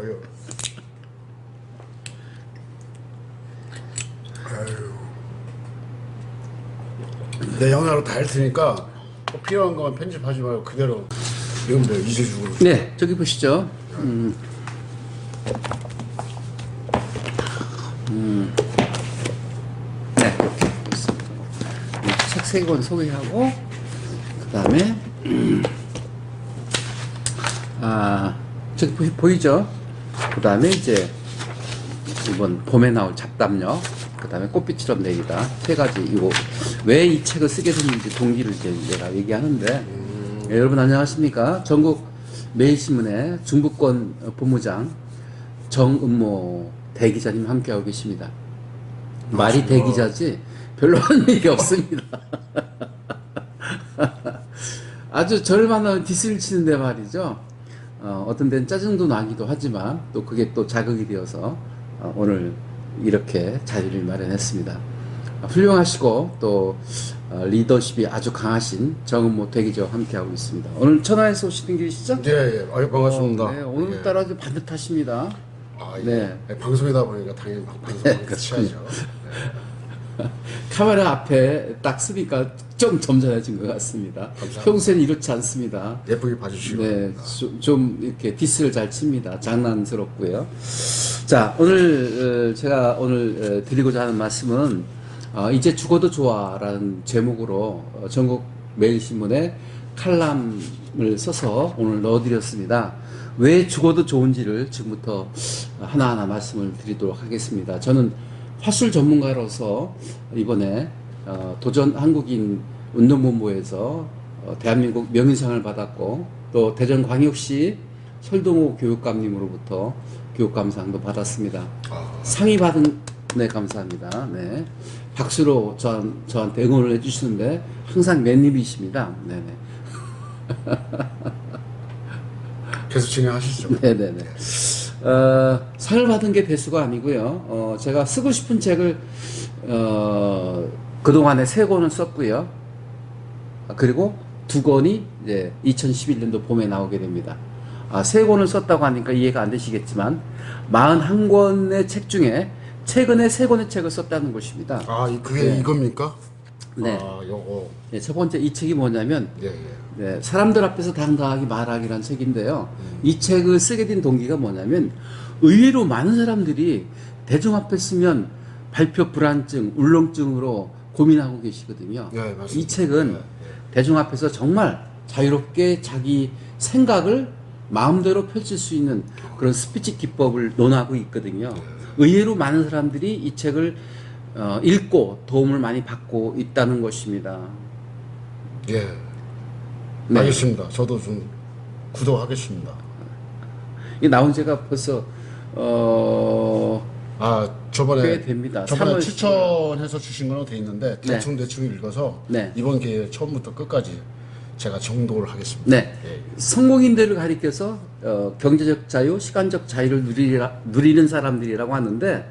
어여. 아유. 내 영상으로 다 할 테니까 꼭 필요한 것만 편집하지 말고 그대로 이건 뭐 이세죽으로. 네, 저기 보시죠. 네, 이렇게 있습니다. 책 세 권 소개하고 그 다음에 저기 보이죠? 그 다음에 이제 이번 봄에 나올 잡담력, 그 다음에 꽃빛처럼 내리다, 세 가지. 이거 왜 이 책을 쓰게 됐는지 동기를 이제 내가 얘기하는데, 네, 여러분 안녕하십니까? 전국 매일신문의 중부권 본부장 정은모 대기자님 함께하고 계십니다. 말이 대기자지 별로 한 얘기 없습니다. 아주 저를 만나면 디스를 치는데 말이죠. 어떤 데는 짜증도 나기도 하지만 또 그게 또 자극이 되어서 오늘 이렇게 자리를 마련했습니다. 훌륭하시고 또 리더십이 아주 강하신 정은모 대기자와 함께하고 있습니다. 오늘 천하에서 오시는 길이시죠? 네, 예. 아유, 반갑습니다. 네, 오늘따라 좀 반듯하십니다. 아, 예. 네. 네. 방송이다 보니까 당연히 방송 같이 하죠. 카메라 앞에 딱 쓰니까 좀 점잖아진 것 같습니다. 감사합니다. 평소에는 이렇지 않습니다. 예쁘게 봐주시고. 네, 좀 이렇게 디스를 잘 칩니다. 장난스럽고요. 자, 오늘 제가 오늘 드리고자 하는 말씀은 이제 죽어도 좋아라는 제목으로 전국 매일신문에 칼럼을 써서 오늘 넣어드렸습니다. 왜 죽어도 좋은지를 지금부터 하나하나 말씀을 드리도록 하겠습니다. 저는 화술 전문가로서 이번에 도전 한국인 운동본부에서 대한민국 명인상을 받았고, 또 대전광역시 설동호 교육감님으로부터 교육감상도 받았습니다. 상이 받은, 네, 감사합니다. 네, 박수로 저한테 응원을 해주시는데 항상 맨입이십니다. 네네. 계속 진행하시죠. 네네네. 상을 받은 게 배수가 아니고요. 제가 쓰고 싶은 책을 그동안에 3권을 썼고요. 그리고 2권이 이제 2011년도 봄에 나오게 됩니다. 3권을 썼다고 하니까 이해가 안 되시겠지만 41권의 책 중에 최근에 3권의 책을 썼다는 것입니다. 그게 네. 이겁니까? 네. 요거. 네, 첫 번째 이 책이 뭐냐면, 예, 예. 네, 사람들 앞에서 당당하게 말하기라는 책인데요. 이 책을 쓰게 된 동기가 뭐냐면, 의외로 많은 사람들이 대중 앞에 쓰면 발표 불안증, 울렁증으로 고민하고 계시거든요. 네, 맞습니다. 이 책은 네, 네. 대중 앞에서 정말 자유롭게 자기 생각을 마음대로 펼칠 수 있는 그런 스피치 기법을 논하고 있거든요. 의외로 많은 사람들이 이 책을 읽고 도움을 많이 받고 있다는 것입니다. 예. 네. 알겠습니다. 저도 좀 구독하겠습니다. 이 나온 지가 벌써 저번에 꽤 됩니다. 저번에 3월 추천해서 주신 거는 돼 있는데 대충 읽어서 네. 이번 기회에 처음부터 끝까지 제가 정독을 하겠습니다. 네. 예. 성공인들을 가리켜서 경제적 자유, 시간적 자유를 누리는 사람들이라고 하는데,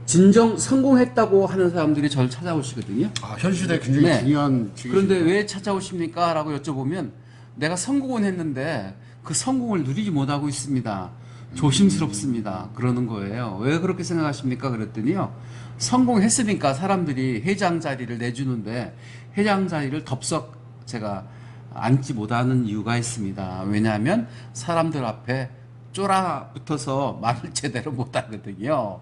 진정 성공했다고 하는 사람들이 저를 찾아오시거든요. 현 시대에 굉장히 네. 중요한 책이죠. 그런데 왜 찾아오십니까? 라고 여쭤보면, 내가 성공은 했는데 그 성공을 누리지 못하고 있습니다. 조심스럽습니다. 그러는 거예요. 왜 그렇게 생각하십니까? 그랬더니요, 성공했으니까 사람들이 회장 자리를 내주는데 회장 자리를 덥석 제가 앉지 못하는 이유가 있습니다. 왜냐하면 사람들 앞에 쫄아붙어서 말을 제대로 못하거든요.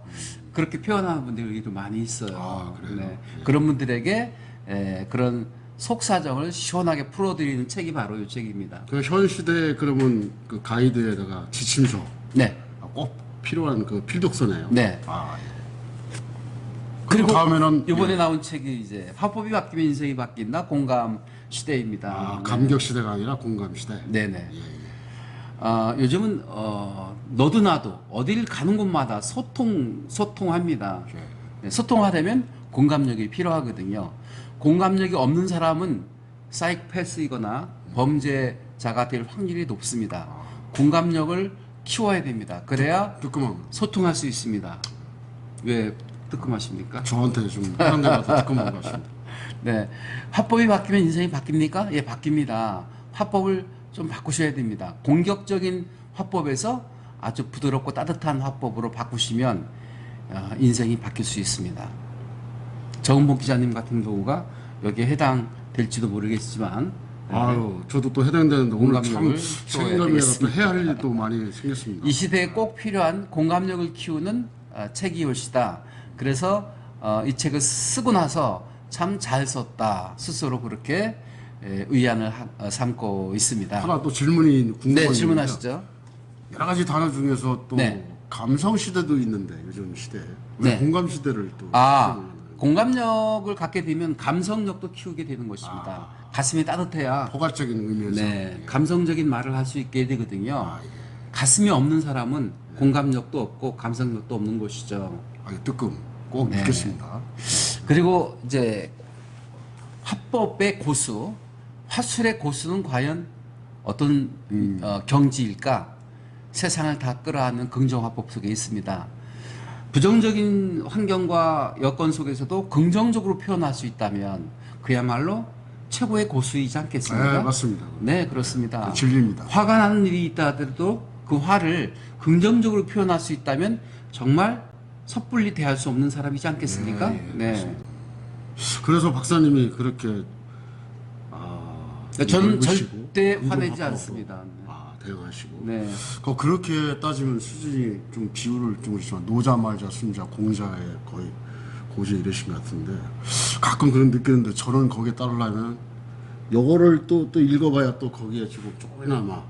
그렇게 표현하는 분들이 많이 있어요. 그래요? 네. 그런 분들에게 그런 속사정을 시원하게 풀어드리는 책이 바로 이 책입니다. 그 현 시대에 그러면 그 가이드에다가 지침서 네. 꼭 필요한 그 필독서네요. 네. 예. 그리고 다음에는 이번에 나온 책이 이제 화법이 바뀌면 인생이 바뀐다, 공감 시대입니다. 네. 감격 시대가 아니라 공감 시대. 네네. 예. 요즘은 너도 나도 어딜 가는 곳마다 소통합니다. 예. 네, 소통하려면 공감력이 필요하거든요. 공감력이 없는 사람은 사이코패스이거나 범죄자가 될 확률이 높습니다. 공감력을 키워야 됩니다. 그래야 뜨끔한. 소통할 수 있습니다. 왜 뜨끔하십니까? 저한테 좀 사람들마다 뜨끔한 것 같습니다. 네, 화법이 바뀌면 인생이 바뀝니까? 예, 바뀝니다. 화법을 좀 바꾸셔야 됩니다. 공격적인 화법에서 아주 부드럽고 따뜻한 화법으로 바꾸시면 인생이 바뀔 수 있습니다. 정은복 기자님 같은 경우가 여기에 해당될지도 모르겠지만 아유, 저도 또 해당되는데 오늘 참 공감력을 책임감이 또 해야 할 일도 많이 생겼습니다. 이 시대에 꼭 필요한 공감력을 키우는 책이 올시다. 그래서 이 책을 쓰고 나서 참 잘 썼다. 스스로 그렇게 의안을 삼고 있습니다. 하나 또 질문이 궁금한 네, 게 질문하시죠. 여러 가지 단어 중에서 또 네. 감성 시대도 있는데 요즘 시대에 왜 네. 공감 시대를 또 공감력을 갖게 되면 감성력도 키우게 되는 것입니다. 가슴이 따뜻해야 포괄적인 의미에서 감성적인 말을 할 수 있게 되거든요. 예. 가슴이 없는 사람은 공감력도 없고 감성력도 없는 것이죠. 뜨끔 꼭 네. 읽겠습니다. 그리고 이제 화법의 고수, 화술의 고수는 과연 어떤 경지일까? 세상을 다 끌어안는 긍정화법 속에 있습니다. 부정적인 환경과 여건 속에서도 긍정적으로 표현할 수 있다면 그야말로 최고의 고수이지 않겠습니까? 네, 맞습니다. 네, 그렇습니다. 진리입니다. 화가 나는 일이 있다 하더라도 그 화를 긍정적으로 표현할 수 있다면 정말 섣불리 대할 수 없는 사람이지 않겠습니까? 네. 그래서 박사님이 그렇게 저는 넓으시고 절대 화내지 공정하고 않습니다. 대응하시고 네. 그렇게 따지면 수준이 좀 비율을 좀 그렇지만 노자 말자 순자 공자에 거의 고지에 이르신 것 같은데 가끔 그런 느끼는데 저는 거기에 따르려면 요거를 또 읽어봐야 또 거기에 조금이나마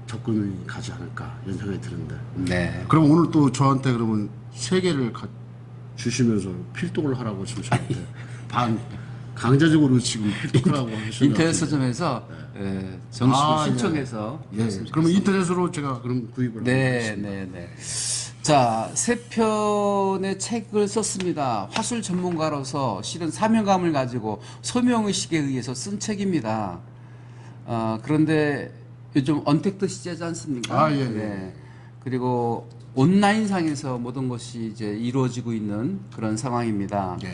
접근이 가지 않을까 이런 생각이 드는데 네. 그럼 오늘 또 저한테 그러면 세 개를 주시면서 필독을 하라고 지금 저한테 강제적으로 지금 필독하라고 하시는 인터넷 서점에서 정식으로 신청해서 그러면 인터넷으로 제가 그럼 구입을 네. 자, 세 편의 책을 썼습니다. 화술 전문가로서 실은 사명감을 가지고 소명의식에 의해서 쓴 책입니다. 그런데 요즘 언택트 시대지 않습니까? 예. 네. 그리고 온라인상에서 모든 것이 이제 이루어지고 있는 그런 상황입니다. 예.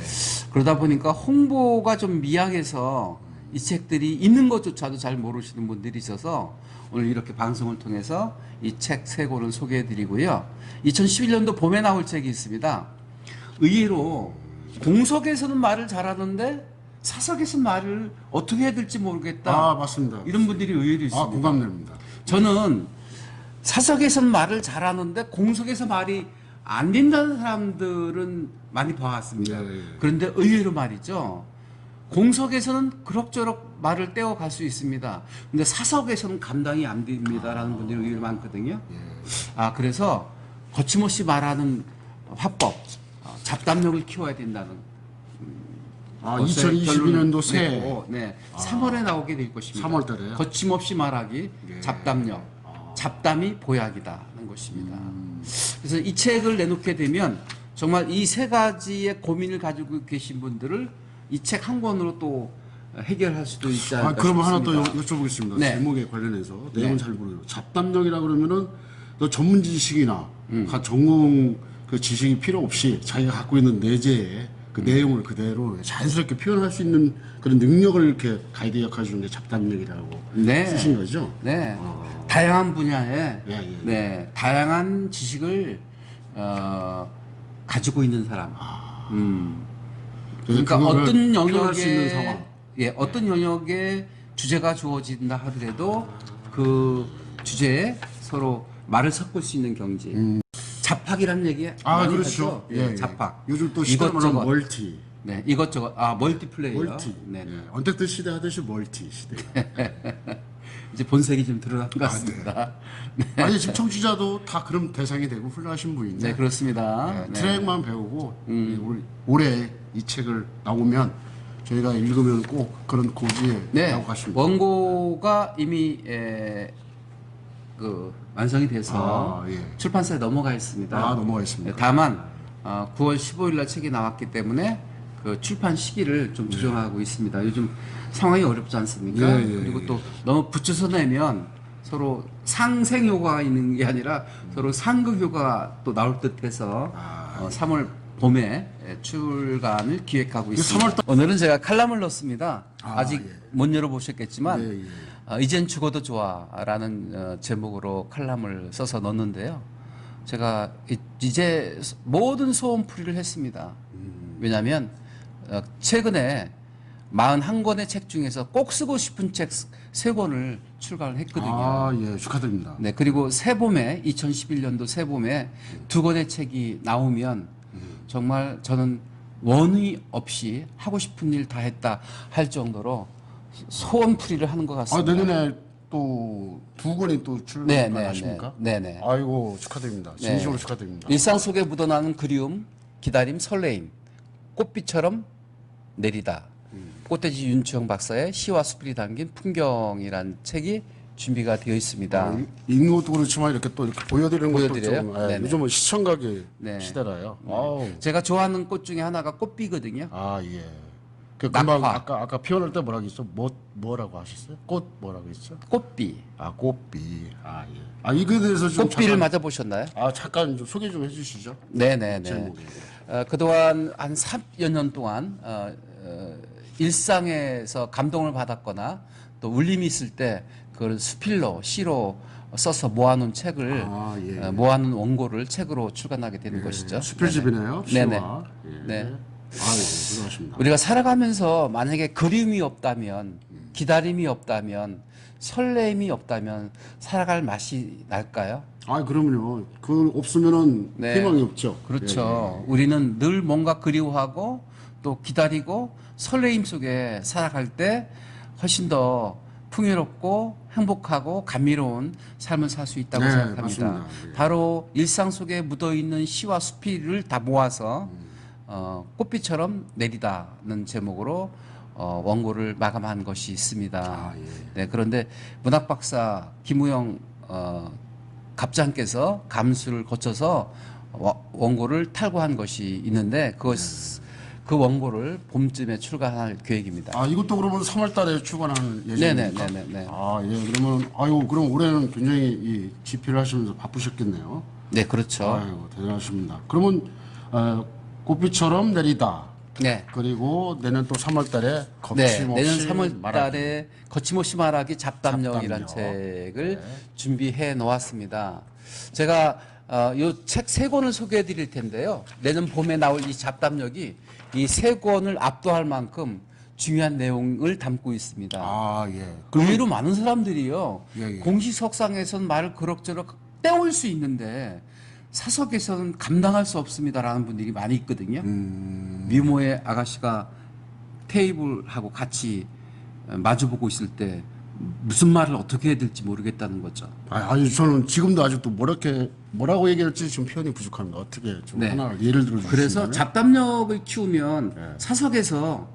그러다 보니까 홍보가 좀 미약해서 이 책들이 있는 것조차도 잘 모르시는 분들이 있어서 오늘 이렇게 방송을 통해서 이 책 세 권을 소개해 드리고요. 2011년도 봄에 나올 책이 있습니다. 의외로 공석에서는 말을 잘하는데 사석에서는 말을 어떻게 해야 될지 모르겠다. 맞습니다. 이런 분들이 의외로 있습니다. 공감됩니다. 저는 사석에서는 말을 잘하는데 공석에서 말이 안 된다는 사람들은 많이 봐왔습니다. 예. 그런데 의외로 말이죠. 공석에서는 그럭저럭 말을 떼어갈 수 있습니다. 근데 사석에서는 감당이 안 됩니다라는 분들이 의외로 많거든요. 그래서 거침없이 말하는 화법, 잡담력을 키워야 된다는 2022년도 새해 3월에 나오게 될 것입니다. 3월 달에요? 거침없이 말하기, 잡담력, 잡담이 보약이다는 것입니다. 그래서 이 책을 내놓게 되면 정말 이 세 가지의 고민을 가지고 계신 분들을 이 책 한 권으로 또 해결할 수도 있지 않을까 그러면 하나 싶습니다. 또 여쭤보겠습니다. 네. 제목에 관련해서 내용은 잘 모르겠어요. 잡담력이라 그러면은 또 전문 지식이나 전공 그 지식이 필요 없이 자기가 갖고 있는 내재의 그 내용을 그대로 자연스럽게 표현할 수 있는 그런 능력을 이렇게 가이드 역할 주는 게 잡담력이라고 쓰신 거죠? 네. 다양한 분야에 예. 다양한 지식을 가지고 있는 사람. 그러니까 어떤 표현할 수 있는 상황. 어떤 영역에 주제가 주어진다 하더라도 그 주제에 서로 말을 섞을 수 있는 경지. 잡학이라는 얘기 많이 그렇죠. 하죠. 잡학. 요즘 또 시대로 말하면 멀티. 네, 이것저것 멀티플레이어. 멀티. 네. 언택트 시대 하듯이 멀티 시대. 이제 본색이 좀 드러난 것 같습니다. 아니 지금 청취자도 다 그런 대상이 되고 훌륭하신 분인데. 네, 그렇습니다. 트랙만 배우고 올해 이 책을 나오면 저희가 읽으면 꼭 그런 고지에 나오고 가십니다. 원고가 이미 완성이 돼서 출판사에 넘어가 있습니다. 넘어가 있습니다. 다만 9월 15일 날 책이 나왔기 때문에 그 출판 시기를 좀 조정하고 있습니다. 요즘 상황이 어렵지 않습니까? 그리고 또 너무 붙여서 내면 서로 상생 효과가 있는 게 아니라 서로 상극 효과가 또 나올 듯해서 3월 봄에 출간을 기획하고 있습니다. 오늘은 제가 칼럼을 넣었습니다. 아직 못 열어보셨겠지만 이젠 죽어도 좋아라는 제목으로 칼럼을 써서 넣었는데요. 제가 이제 모든 소원풀이를 했습니다. 왜냐하면 최근에 41권의 책 중에서 꼭 쓰고 싶은 책 3권을 출간을 했거든요. 아, 예, 축하드립니다. 네, 그리고 새봄에 2011년도 새봄에 2권의 책이 나오면 정말 저는 원의 없이 하고 싶은 일 다 했다 할 정도로 소원풀이를 하는 것 아, 같습니다. 내년에 또 2권이 또 출간하십니까? 네네. 아이고, 축하드립니다. 진심으로 축하드립니다. 일상 속에 묻어나는 그리움, 기다림, 설레임, 꽃비처럼 내리다. 꽃돼지 윤추영 박사의 시와 수필이 담긴 풍경이란 책이 준비가 되어 있습니다. 읽는 것도 그렇지만 이렇게 또 이렇게 보여드리는 것도 보여드려요? 좀, 예, 네네. 요즘은 시청각의 네. 시대라요. 아우. 제가 좋아하는 꽃 중에 하나가 꽃비거든요. 아, 예. 그 금방 낙화. 아까 표현할 때 뭐라고 했어? 뭐라고 하셨어요? 꽃 뭐라고 했죠? 꽃비. 아, 꽃비. 아, 예. 아, 이거에 대해서 좀 꽃비를 잠깐, 맞아보셨나요? 잠깐 좀 소개 좀 해주시죠. 네네네. 제목이. 그동안 한 3여 년 동안 일상에서 감동을 받았거나 또 울림이 있을 때 그걸 수필로 시로 써서 모아놓은 책을 아, 예. 모아놓은 원고를 책으로 출간하게 되는 것이죠. 수필집이네요. 네네. 시와. 예. 네. 아, 예. 고생하십니다. 우리가 살아가면서 만약에 그리움이 없다면, 기다림이 없다면, 설렘이 없다면 살아갈 맛이 날까요? 아, 그러면요. 그 없으면은 네. 희망이 없죠. 그렇죠. 우리는 늘 뭔가 그리워하고 또 기다리고 설레임 속에 살아갈 때 훨씬 더 풍요롭고 행복하고 감미로운 삶을 살 수 있다고 네, 생각합니다. 맞습니다. 예. 바로 일상 속에 묻어 있는 시와 수필을 다 모아서 꽃비처럼 내리다는 제목으로 원고를 마감한 것이 있습니다. 아, 예. 네, 그런데 문학 박사 김우영 갑장께서 감수를 거쳐서 원고를 탈고한 것이 있는데 그 원고를 봄쯤에 출간할 계획입니다. 아, 이것도 그러면 3월 달에 출간하는 예정입니까? 네네네네. 아, 예. 그러면 그럼 올해는 굉장히 이 집필을 하시면서 바쁘셨겠네요. 네, 그렇죠. 아이고, 대단하십니다. 그러면 꽃비처럼 내리다. 네. 그리고 내년 또 3월 달에 네, 거침없이 내년 3월 말하기. 달에 거침없이 말하기 잡담력이라는 잡담력. 책을 준비해 놓았습니다. 제가 이 책 3권을 소개해 드릴 텐데요. 내년 봄에 나올 이 잡담력이 이 3권을 압도할 만큼 중요한 내용을 담고 있습니다. 아, 예. 의외로 많은 사람들이요. 예, 예. 공식 석상에서는 말을 그럭저럭 떼올 수 있는데 사석에서는 감당할 수 없습니다라는 분들이 많이 있거든요. 미모의 아가씨가 테이블하고 같이 마주보고 있을 때 무슨 말을 어떻게 해야 될지 모르겠다는 거죠. 아니, 저는 지금도 아직도 뭐라고 얘기할지 좀 표현이 부족합니다. 어떻게 좀 네. 하나 예를 들어 주시면. 그래서 잡담력을 키우면 네. 사석에서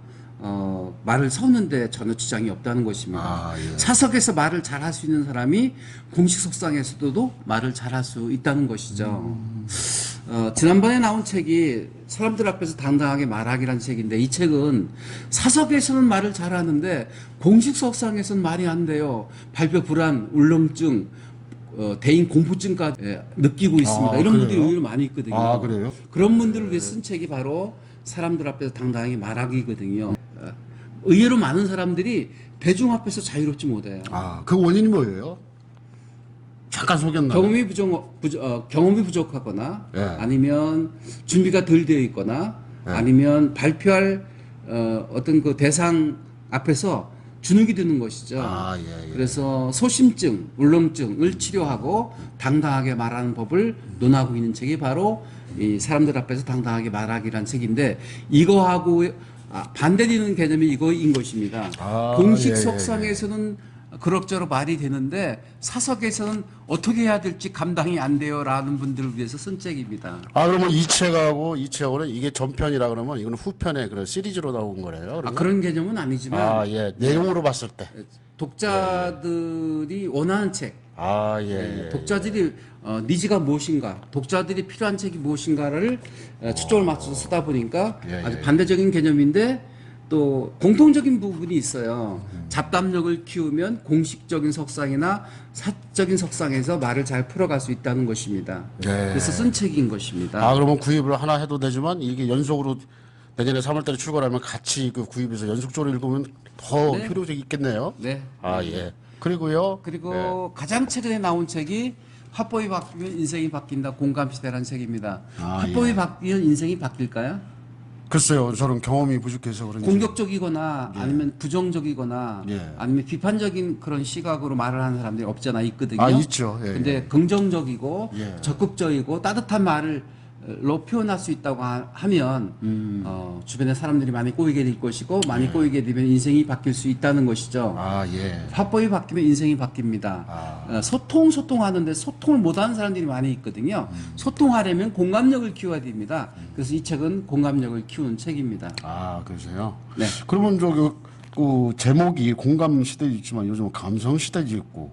말을 서는데 전혀 지장이 없다는 것입니다. 아, 예. 사석에서 말을 잘할 수 있는 사람이 공식 석상에서도 말을 잘할 수 있다는 것이죠. 지난번에 나온 책이 사람들 앞에서 당당하게 말하기란 책인데 이 책은 사석에서는 말을 잘하는데 공식 석상에서는 말이 안 돼요. 발표 불안, 울렁증, 대인 공포증까지 느끼고 있습니다. 아, 이런 분들이 그래요? 의외로 많이 있거든요. 아, 그래요? 그런 분들을 위해 쓴 책이 바로 사람들 앞에서 당당하게 말하기거든요. 의외로 많은 사람들이 대중 앞에서 자유롭지 못해요. 아, 그 원인이 뭐예요? 잠깐 소개했나요? 경험이 부족하거나 예. 아니면 준비가 덜 되어 있거나 예. 아니면 발표할 어떤 그 대상 앞에서 주눅이 드는 것이죠. 아, 예, 예. 그래서 소심증, 울렁증을 치료하고 당당하게 말하는 법을 논하고 있는 책이 바로 이 사람들 앞에서 당당하게 말하기란 책인데 이거하고 반대되는 개념이 이거인 것입니다. 아, 공식 예, 예, 석상에서는 그럭저럭 말이 되는데 사석에서는 어떻게 해야 될지 감당이 안 돼요라는 분들을 위해서 쓴 책입니다. 아, 그러면 이 책하고는 이게 전편이라 그러면 이거는 후편의 그런 시리즈로 나온 거래요. 그러면? 그런 개념은 아니지만 아, 예. 내용으로 봤을 때. 독자들이 원하는 책, 아, 예. 예. 독자들이 니즈가 무엇인가, 독자들이 필요한 책이 무엇인가를 초점을 맞춰서 쓰다 보니까 예, 아주 예. 반대적인 개념인데 또 공통적인 부분이 있어요. 잡담력을 키우면 공식적인 석상이나 사적인 석상에서 말을 잘 풀어갈 수 있다는 것입니다. 네. 그래서 쓴 책인 것입니다. 아, 그러면 구입을 하나 해도 되지만 이게 연속으로 내년에 3월 달에 출간하면 같이 그 구입해서 연속적으로 읽으면 더 효력이 있겠네요. 네. 아, 예. 그리고요. 그리고 가장 최근에 나온 책이 화법이 바뀌면 인생이 바뀐다. 공감시대라는 책입니다. 아, 화법이 예. 바뀌면 인생이 바뀔까요? 글쎄요, 저는 경험이 부족해서 그런지. 공격적이거나 예. 아니면 부정적이거나 예. 아니면 비판적인 그런 시각으로 말을 하는 사람들이 없잖아 있거든요. 아, 있죠. 예, 근데 예. 긍정적이고 예. 적극적이고 따뜻한 말로 표현할 수 있다고 하면 주변에 사람들이 많이 꼬이게 될 것이고 많이 꼬이게 되면 인생이 바뀔 수 있다는 것이죠. 아, 예. 화법이 바뀌면 인생이 바뀝니다. 아. 소통하는데 소통을 못하는 사람들이 많이 있거든요. 소통하려면 공감력을 키워야 됩니다. 그래서 이 책은 공감력을 키우는 책입니다. 아, 그러세요? 네. 그러면 그 제목이 공감 시대도 있지만 요즘 감성 시대도 있고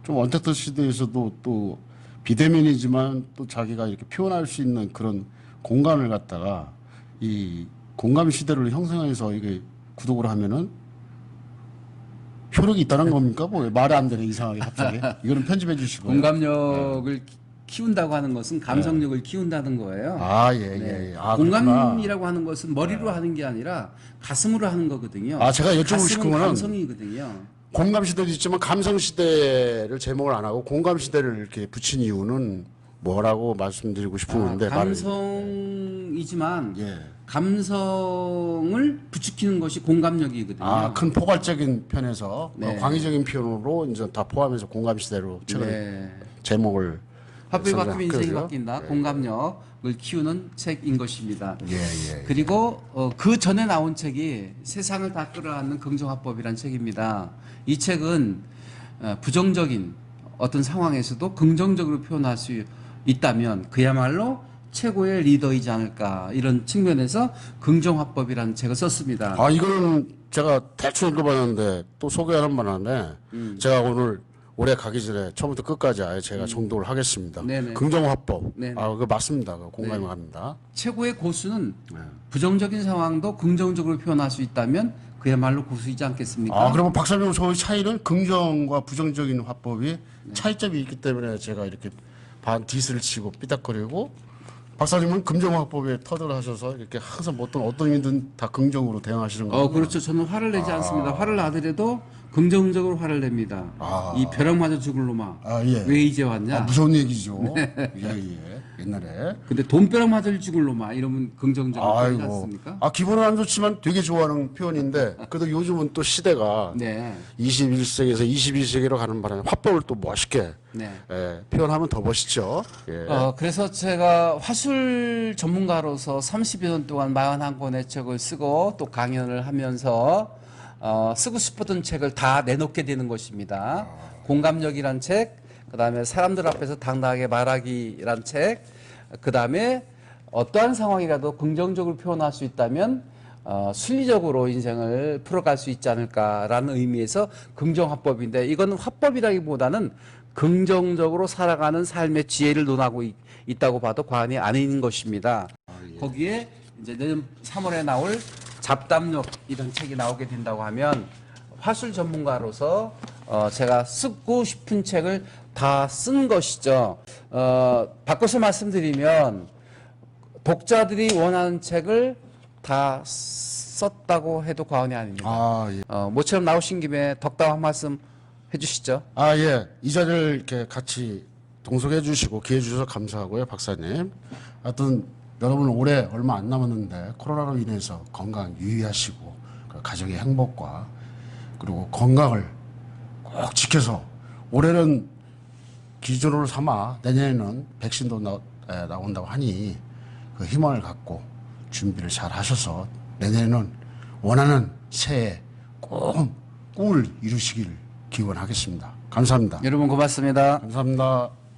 좀 언택트 시대에서도 또 비대면이지만 또 자기가 이렇게 표현할 수 있는 그런 공간을 갖다가 이 공감 시대를 형성해서 이게 구독을 하면은 효력이 있다는 겁니까? 뭐 말이 안 되네 이상하게 갑자기. 이거는 편집해 주시고요. 공감력을 키운다고 하는 것은 감성력을 키운다는 거예요. 아, 예, 네. 예. 아, 그렇구나. 공감이라고 하는 것은 머리로 하는 게 아니라 가슴으로 하는 거거든요. 아, 제가 여쭤보고 가슴은 싶은 거는 감성이거든요. 공감 시대도 있지만 감성 시대를 제목을 안 하고 공감 시대를 이렇게 붙인 이유는 뭐라고 말씀드리고 싶은데 감성이지만 예. 감성을 부추기는 것이 공감력이거든요. 아, 큰 포괄적인 편에서 네. 광의적인 표현으로 이제 다 포함해서 공감 시대로 책을 네. 제목을 화법이 바뀌면 인생이 그러세요? 바뀐다. 공감력을 키우는 책인 것입니다. 예, 예. 그리고 그 전에 나온 책이 세상을 다 끌어안는 긍정화법이라는 책입니다. 이 책은 부정적인 어떤 상황에서도 긍정적으로 표현할 수 있다면 그야말로 최고의 리더이지 않을까 이런 측면에서 긍정화법이라는 책을 썼습니다. 아, 이거는 제가 대충 읽어봤는데 또 소개하는 바람에 제가 오늘 올해 가기 전에 처음부터 끝까지 아예 제가 정독을 하겠습니다. 네네. 긍정화법. 네네. 아, 그거 맞습니다. 그거 공감이 갑니다. 최고의 고수는 부정적인 상황도 긍정적으로 표현할 수 있다면 그야말로 고수이지 않겠습니까? 아, 그러면 박사님 저희 차이는 긍정과 부정적인 화법이 차이점이 있기 때문에 제가 이렇게 반 디스를 치고 삐딱거리고 박사님은 긍정 화법에 터득을 하셔서 이렇게 항상 어떤 일든 다 긍정으로 대응하시는 거예요. 그렇죠. 저는 화를 내지 않습니다. 화를 나더라도 긍정적으로 화를 냅니다. 이 벼락맞아 죽을 놈아. 아, 예. 왜 이제 왔냐? 아, 무서운 얘기죠. 예, 예. 옛날에. 근데 돈벼락 맞을 죽을 놈아. 이러면 긍정적으로 하지 아이고. 않습니까? 아, 기분은 안 좋지만 되게 좋아하는 표현인데 그래도 요즘은 또 시대가 네. 21세기에서 21세기로 가는 바람에 화법을 또 멋있게 네. 표현하면 더 멋있죠. 예. 그래서 제가 화술 전문가로서 30여 년 동안 41권의 책을 쓰고 또 강연을 하면서 쓰고 싶었던 책을 다 내놓게 되는 것입니다. 공감력이란 책, 그 다음에 사람들 앞에서 당당하게 말하기란 책, 그 다음에 어떠한 상황이라도 긍정적으로 표현할 수 있다면 순리적으로 인생을 풀어갈 수 있지 않을까라는 의미에서 긍정화법인데 이거는 화법이라기보다는 긍정적으로 살아가는 삶의 지혜를 논하고 있다고 봐도 과언이 아닌 것입니다. 거기에 이제 내년 3월에 나올 잡담록 이런 책이 나오게 된다고 하면 화술 전문가로서 제가 쓰고 싶은 책을 다 쓴 것이죠. 바꿔서 말씀드리면 독자들이 원하는 책을 다 썼다고 해도 과언이 아닙니다. 아, 예. 모처럼 나오신 김에 덕담 한 말씀 해주시죠. 아, 예. 이 자리를 이렇게 같이 동석해 주시고 기회 주셔서 감사하고요, 박사님. 하여튼 여러분 올해 얼마 안 남았는데 코로나로 인해서 건강 유의하시고 가정의 행복과 그리고 건강을 꼭 지켜서 올해는 기준으로 삼아 내년에는 백신도 나온다고 하니 그 희망을 갖고 준비를 잘 하셔서 내년에는 원하는 새해 꼭 꿈을 이루시길 기원하겠습니다. 감사합니다. 여러분 고맙습니다. 감사합니다.